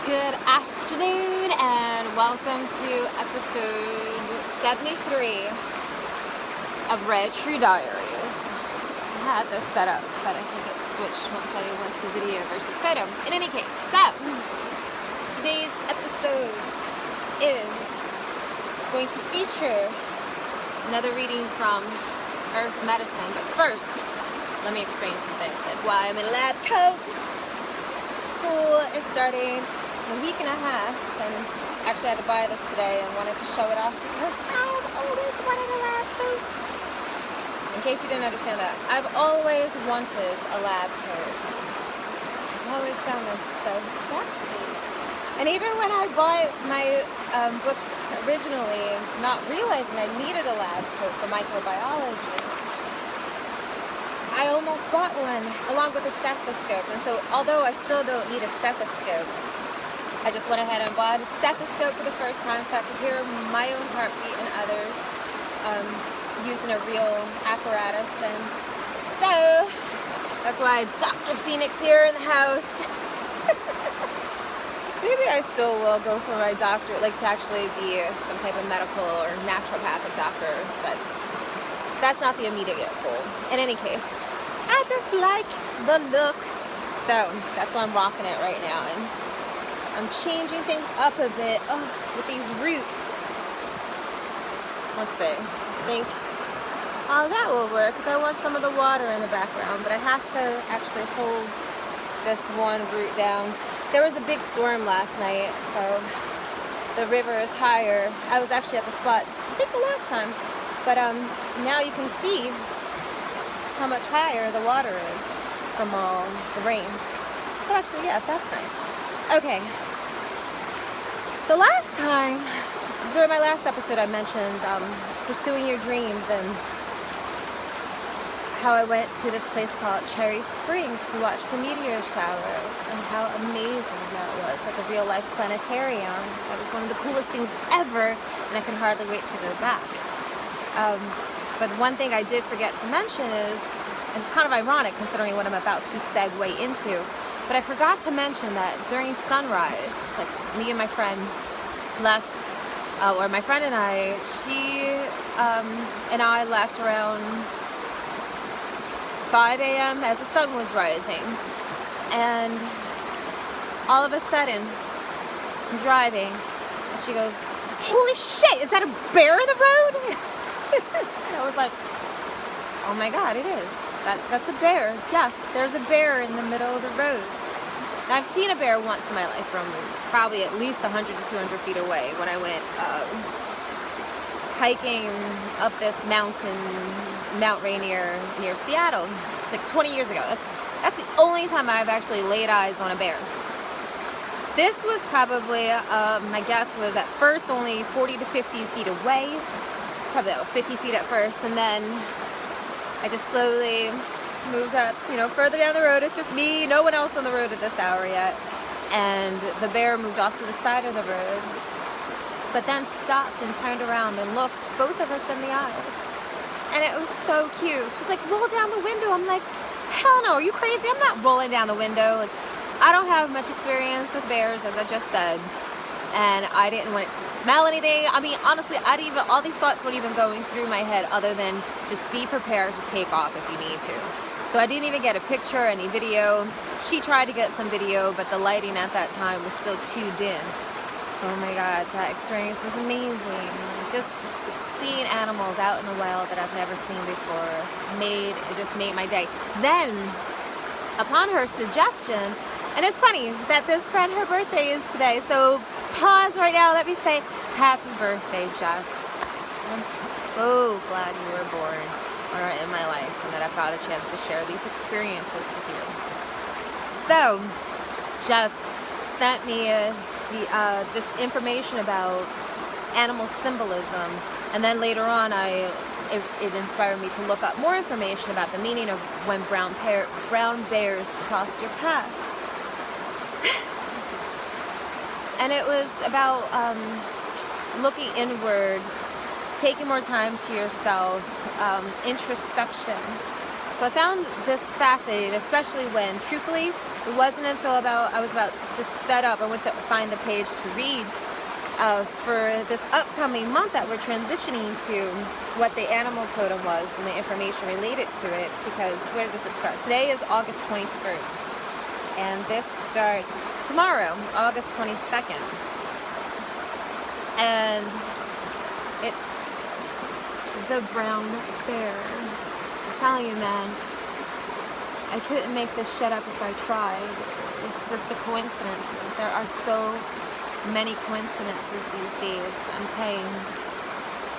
Good afternoon and welcome to episode 73 of Red True Diaries. I had this set up, but I think it switched once I went to video versus photo. In any case, so today's episode is going to feature another reading from Earth Medicine. But first, let me explain some things, like why I'm in a lab coat. School is starting a week and a half, and actually I had to buy this today and wanted to show it off because I've always wanted a lab coat. In case you didn't understand that, I've always wanted a lab coat. I've always found them so sexy. And even when I bought my books originally, not realizing I needed a lab coat for microbiology, I almost bought one along with a stethoscope. And so although I still don't need a stethoscope, I just went ahead and bought a stethoscope for the first time so I could hear my own heartbeat and others using a real apparatus. And so that's why Dr. Phoenix here in the house. Maybe I still will go for my doctor, like to actually be some type of medical or naturopathic doctor, but that's not the immediate goal. In any case, I just like the look. So that's why I'm rocking it right now. And I'm changing things up a bit with these roots. Let's see. I think that will work because I want some of the water in the background, but I have to actually hold this one root down. There was a big storm last night, so the river is higher. I was actually at the spot, I think the last time, but now you can see how much higher the water is from all the rain. So actually, yeah, that's nice. Okay. The last time, during my last episode, I mentioned pursuing your dreams and how I went to this place called Cherry Springs to watch the meteor shower and how amazing that was, like a real life planetarium. That was one of the coolest things ever, and I can hardly wait to go back. But one thing I did forget to mention is, and it's kind of ironic considering what I'm about to segue into, but I forgot to mention that during sunrise, like me and my friend left, or my friend and I, she and I left around 5 a.m. as the sun was rising. And all of a sudden, I'm driving, and she goes, "Holy shit, is that a bear in the road?" And I was like, oh my God, it is. That's a bear. Yes, there's a bear in the middle of the road. Now, I've seen a bear once in my life from probably at least 100 to 200 feet away when I went hiking up this mountain, Mount Rainier, near Seattle, like 20 years ago. That's the only time I've actually laid eyes on a bear. This was probably, my guess was at first only 40 to 50 feet away, probably about 50 feet at first, and then I just slowly moved up, further down the road. It's just me, no one else on the road at this hour yet. And the bear moved off to the side of the road, but then stopped and turned around and looked both of us in the eyes. And it was so cute. She's like, "Roll down the window." I'm like, hell no, are you crazy? I'm not rolling down the window. Like, I don't have much experience with bears, as I just said. And I didn't want it to smell anything. I mean, honestly, all these thoughts weren't even going through my head other than just be prepared to take off if you need to. So I didn't even get a picture, any video. She tried to get some video, but the lighting at that time was still too dim. Oh my God, that experience was amazing. Just seeing animals out in the wild that I've never seen before it just made my day. Then, upon her suggestion, and it's funny that this friend, her birthday is today, so pause right now, let me say happy birthday, Jess. I'm so glad you were born in my life and that I've got a chance to share these experiences with you. So, Jess sent me this information about animal symbolism, and then later on it inspired me to look up more information about the meaning of when brown bears cross your path. And it was about looking inward, taking more time to yourself, introspection. So So I found this fascinating, especially when, truthfully, it wasn't until I was about to set up, I went to find the page to read for this upcoming month that we're transitioning to, what the animal totem was and the information related to it, because where does it start? Today is August 21st, and this starts tomorrow, August 22nd. And it's the brown bear. I'm telling you, man, I couldn't make this shit up if I tried. It's just the coincidences. There are so many coincidences these days. I'm paying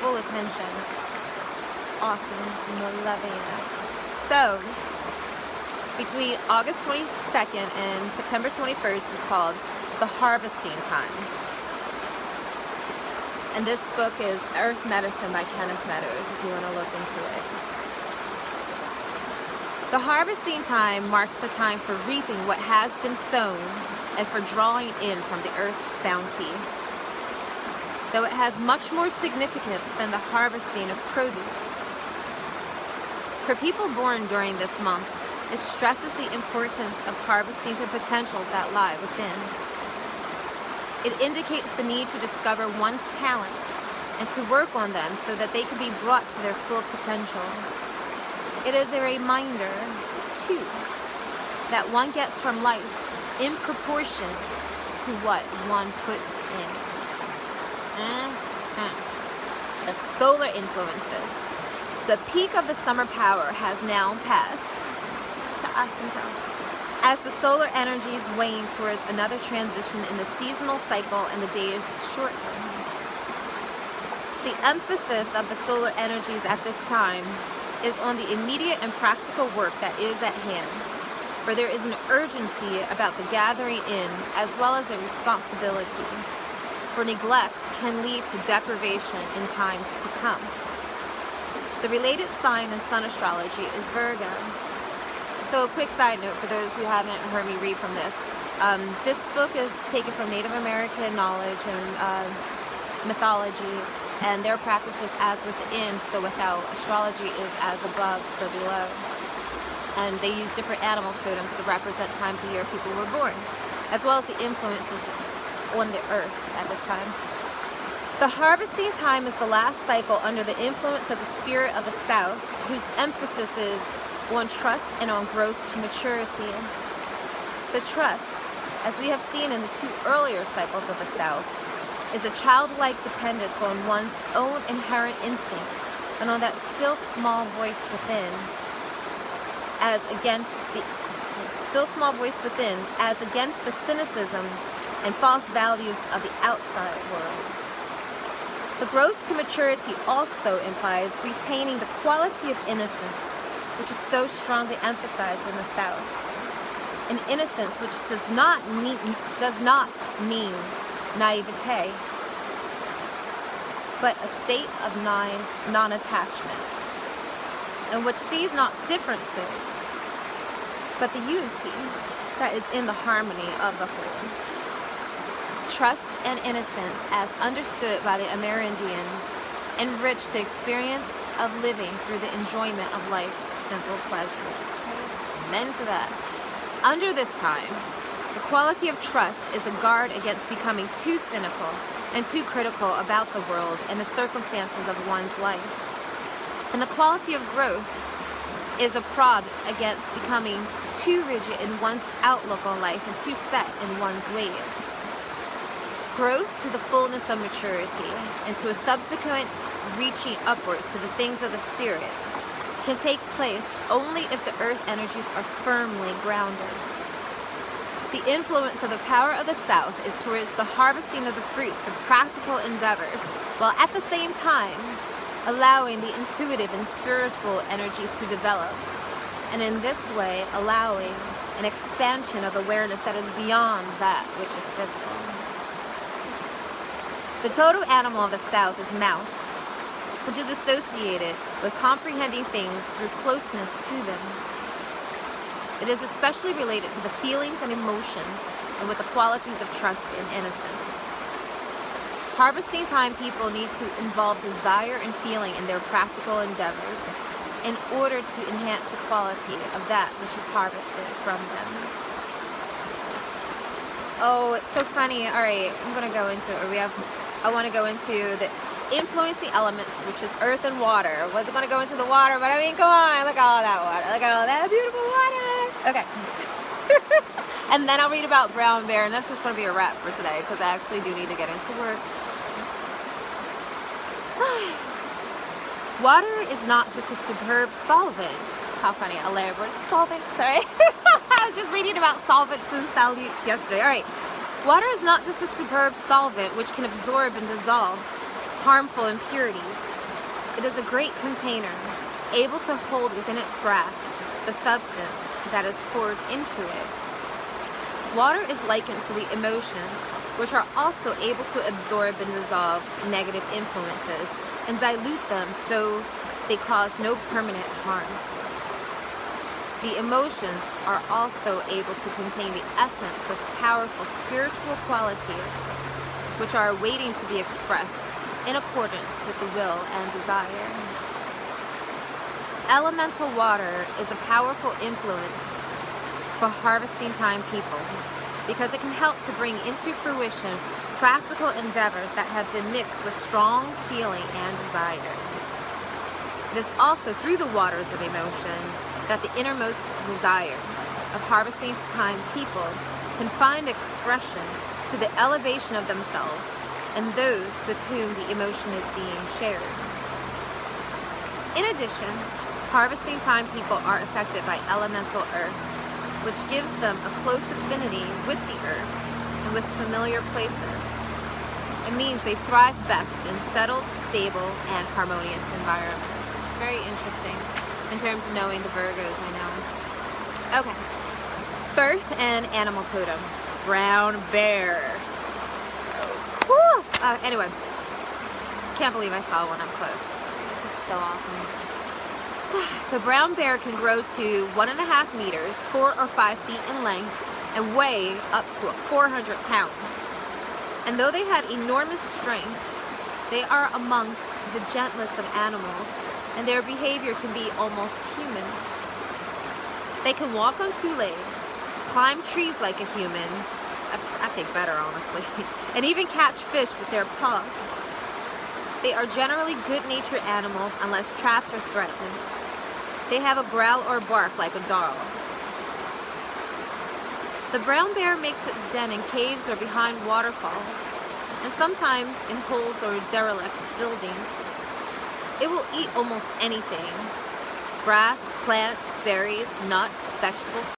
full attention. It's awesome. I'm loving it. So, between August 22nd and September 21st is called the harvesting time. And this book is Earth Medicine by Kenneth Meadows, if you want to look into it. The harvesting time marks the time for reaping what has been sown and for drawing in from the earth's bounty. Though it has much more significance than the harvesting of produce. For people born during this month, it stresses the importance of harvesting the potentials that lie within. It indicates the need to discover one's talents and to work on them so that they can be brought to their full potential. It is a reminder, too, that one gets from life in proportion to what one puts in. The solar influences. The peak of the summer power has now passed. I can tell. As the solar energies wane towards another transition in the seasonal cycle and the days shorten. The emphasis of the solar energies at this time is on the immediate and practical work that is at hand, for there is an urgency about the gathering in as well as a responsibility, for neglect can lead to deprivation in times to come. The related sign in sun astrology is Virgo. So a quick side note for those who haven't heard me read from this. This book is taken from Native American knowledge and mythology, and their practice was as within, so without. Astrology is as above, so below. And they use different animal totems to represent times of year people were born, as well as the influences on the earth at this time. The harvesting time is the last cycle under the influence of the spirit of the South, whose emphasis is on trust and on growth to maturity. The trust, as we have seen in the two earlier cycles of the South, is a childlike dependence on one's own inherent instincts and on that still small voice within, as against the cynicism and false values of the outside world. The growth to maturity also implies retaining the quality of innocence, which is so strongly emphasized in the South. An innocence which does not mean naivete, but a state of non-attachment, and which sees not differences, but the unity that is in the harmony of the whole. Trust and innocence, as understood by the Amerindian, enrich the experience of living through the enjoyment of life's simple pleasures. Amen to that. Under this time, the quality of trust is a guard against becoming too cynical and too critical about the world and the circumstances of one's life. And the quality of growth is a prod against becoming too rigid in one's outlook on life and too set in one's ways. Growth to the fullness of maturity and to a subsequent reaching upwards to the things of the spirit can take place only if the earth energies are firmly grounded. The influence of the power of the South is towards the harvesting of the fruits of practical endeavors, while at the same time allowing the intuitive and spiritual energies to develop, and in this way allowing an expansion of awareness that is beyond that which is physical. The totem animal of the South is mouse, which is associated with comprehending things through closeness to them. It is especially related to the feelings and emotions and with the qualities of trust and innocence. Harvesting time people need to involve desire and feeling in their practical endeavors. in order to enhance the quality of that which is harvested from them. Oh, it's so funny. All right, I'm going to go into it. I want to go into the influencing elements, which is earth and water. I wasn't going to go into the water, but I mean, come on, look at all that water. Look at all that beautiful water. Okay. And then I'll read about brown bear, and that's just going to be a wrap for today, because I actually do need to get into work. Water is not just a superb solvent. How funny, a elaborate solvent, sorry. I was just reading about solvents and solutes yesterday. All right. Water is not just a superb solvent which can absorb and dissolve harmful impurities. It is a great container, able to hold within its grasp the substance that is poured into it. Water is likened to the emotions, which are also able to absorb and dissolve negative influences and dilute them so they cause no permanent harm. The emotions are also able to contain the essence of powerful spiritual qualities, which are waiting to be expressed in accordance with the will and desire. Elemental water is a powerful influence for harvesting time people, because it can help to bring into fruition practical endeavors that have been mixed with strong feeling and desire. It is also through the waters of emotion that the innermost desires of harvesting time people can find expression to the elevation of themselves and those with whom the emotion is being shared. In addition, harvesting time people are affected by elemental earth, which gives them a close affinity with the earth and with familiar places. It means they thrive best in settled, stable, and harmonious environments. Very interesting in terms of knowing the Virgos, I know. Okay. Birth and animal totem. Brown bear. Woo! Anyway, can't believe I saw one up close. It's just so awesome. The brown bear can grow to 1.5 meters, 4 or 5 feet in length, and weigh up to 400 pounds. And though they have enormous strength, they are amongst the gentlest of animals, and their behavior can be almost human. They can walk on 2 legs, climb trees like a human, I think better honestly, and even catch fish with their paws. They are generally good-natured animals unless trapped or threatened. They have a growl or bark like a dog. The brown bear makes its den in caves or behind waterfalls, and sometimes in holes or derelict buildings. It will eat almost anything: grass, plants, berries, nuts, vegetables,